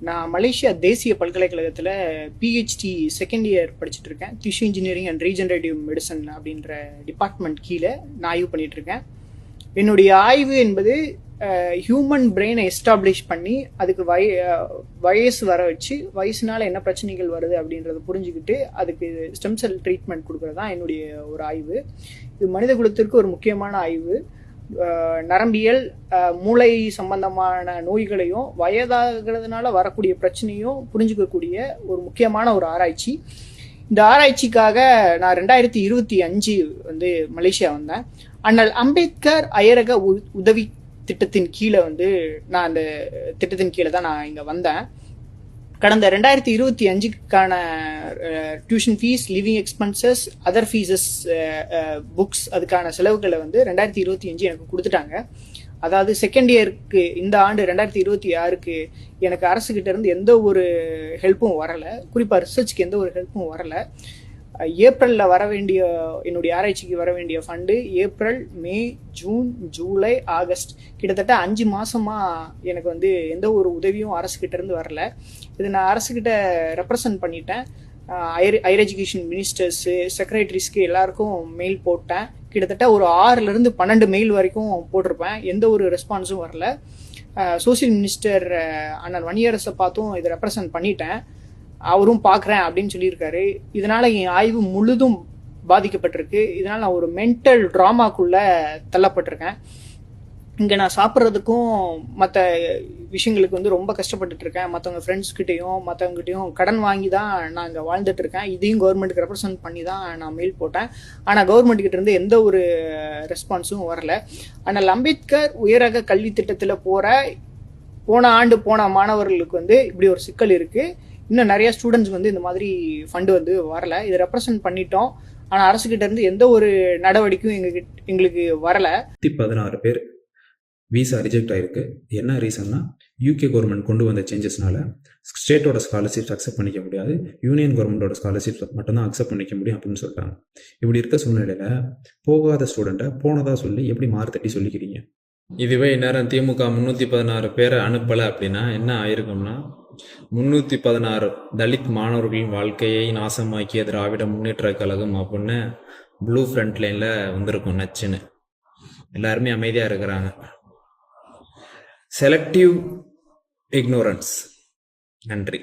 நான் மலேசியா தேசிய பல்கலைக்கழகத்தில் பிஹெச்டி செகண்ட் இயர் படிச்சுட்டு இருக்கேன். Tissue engineering and regenerative medicine அப்படின்ற டிபார்ட்மெண்ட் கீழே நான் ஆய்வு பண்ணிட்டு இருக்கேன். என்னுடைய ஆய்வு என்பது ஹியூமன் பிரெயினை எஸ்டாப்ளிஷ் பண்ணி அதுக்கு வயசு வர வச்சு வயசுனால என்ன பிரச்சனைகள் வருது அப்படின்றத புரிஞ்சுக்கிட்டு அதுக்கு ஸ்டெம் செல் ட்ரீட்மெண்ட் கொடுக்கறது தான் என்னுடைய ஒரு ஆய்வு. இது மனித குலத்திற்கு ஒரு முக்கியமான ஆய்வு. நரம்பியல், மூளை சம்பந்தமான நோய்களையும் வயதாகிறதுனால வரக்கூடிய பிரச்சனையும் புரிஞ்சுக்கக்கூடிய ஒரு முக்கியமான ஒரு ஆராய்ச்சி. இந்த ஆராய்ச்சிக்காக நான் 2025 வந்து மலேசியா வந்தேன். அண்ணல் அம்பேத்கர் அயரக உதவி திட்டத்தின் கீழே நான் அந்த திட்டத்தின் கீழே தான் நான் இங்கே வந்தேன். கடந்த 2025க்கான tuition fees, living expenses, other fees, books, அதுக்கான செலவுகளை 2025 எனக்கு கொடுத்துட்டாங்க. அதாவது செகண்ட் இயருக்கு இந்த ஆண்டு 2026க்கு எனக்கு அரசுகிட்ட இருந்து எந்த ஒரு ஹெல்ப்பும் வரலை. குறிப்பாக ரிசர்ச்சுக்கு எந்த ஒரு ஹெல்ப்பும் வரலை. ஏப்ரலில் வர வேண்டிய என்னுடைய ஆராய்ச்சிக்கு வர வேண்டிய ஃபண்டு ஏப்ரல், மே, ஜூன், ஜூலை, ஆகஸ்ட் கிட்டத்தட்ட 5 மாதமாக எனக்கு எந்த ஒரு உதவியும் அரசுக்கிட்ட இருந்து வரல. இது நான் அரசுக்கிட்ட ரெப்ரசன்ட் பண்ணிட்டேன். ஹையர் எஜுகேஷன் மினிஸ்டர்ஸு, செக்ரட்டரிஸ்க்கு எல்லாருக்கும் மெயில் போட்டேன். கிட்டத்தட்ட ஒரு 6லேருந்து 12 மெயில் வரைக்கும் போட்டிருப்பேன். எந்த ஒரு ரெஸ்பான்ஸும் வரல. சோசியல் மினிஸ்டர் அண்ணன் வன்னியரசை பார்த்தும் இதை ரெப்ரசன்ட் பண்ணிட்டேன். அவரும் பார்க்குறேன் அப்படின்னு சொல்லியிருக்காரு. இதனால் என் ஆய்வு முழுதும் பாதிக்கப்பட்டிருக்கு. இதனால் நான் ஒரு மென்டல் ட்ராமாக்குள்ளே தள்ளப்பட்டிருக்கேன். இங்கே நான் சாப்பிட்றதுக்கும் மற்ற விஷயங்களுக்கு ரொம்ப கஷ்டப்பட்டுருக்கேன். மற்றவங்க ஃப்ரெண்ட்ஸ்கிட்டையும் மற்றவங்ககிட்டையும் கடன் வாங்கி தான் நான் இங்கே வாழ்ந்துட்டுருக்கேன். இதையும் கவர்மெண்ட்டுக்கு ரெப்ரசன்ட் பண்ணி தான் நான் மெயில் போட்டேன். ஆனால் கவர்மெண்ட்டுக்கிட்ட இருந்து எந்த ஒரு ரெஸ்பான்ஸும் வரல. ஆனால் அம்பேத்கர் உயரக கல்வி திட்டத்தில் போன ஆண்டு போன மாணவர்களுக்கு இப்படி ஒரு சிக்கல் இருக்குது. இன்னும் நிறைய ஸ்டூடெண்ட்ஸ்க்கு இந்த மாதிரி ஃபண்டு வரல. இதை ரெப்ரசன்ட் பண்ணிட்டோம். ஆனால் அரசுகிட்ட இருந்து எந்த ஒரு நடவடிக்கையும் எங்களுக்கு வரல. 16 பேர் விசா ரிஜெக்ட் ஆயிருக்கு. என்ன ரீசன்னா, யூகே கவர்மெண்ட் கொண்டு வந்த சேஞ்சஸ்னால ஸ்டேட்டோட ஸ்காலர்ஷிப்ஸ் அக்செப்ட் பண்ணிக்க முடியாது, யூனியன் கவர்மெண்டோட ஸ்காலர்ஷிப்ஸ் மட்டும்தான் அக்செப்ட் பண்ணிக்க முடியும் அப்படின்னு சொல்லிட்டாங்க. இப்படி இருக்க சூழ்நிலையில் போகாத ஸ்டூடெண்ட்டை போனதா சொல்லி எப்படி மாறு தட்டி சொல்லிக்கிறீங்க? இதுவே இந்நேரம் திமுக 316 பேரை அனுப்பலை அப்படின்னா என்ன ஆயிருக்கும்னா, 316 தலித் மாணவர்களின் வாழ்க்கையை நாசமாக்கிய திராவிட முன்னேற்ற கழகம் அப்படின்னு ப்ளூ ஃப்ரண்ட் லைனில் வந்திருக்கும் நச்சுன்னு. எல்லாருமே அமைதியாக இருக்கிறாங்க. Selective ignorance. நன்றி.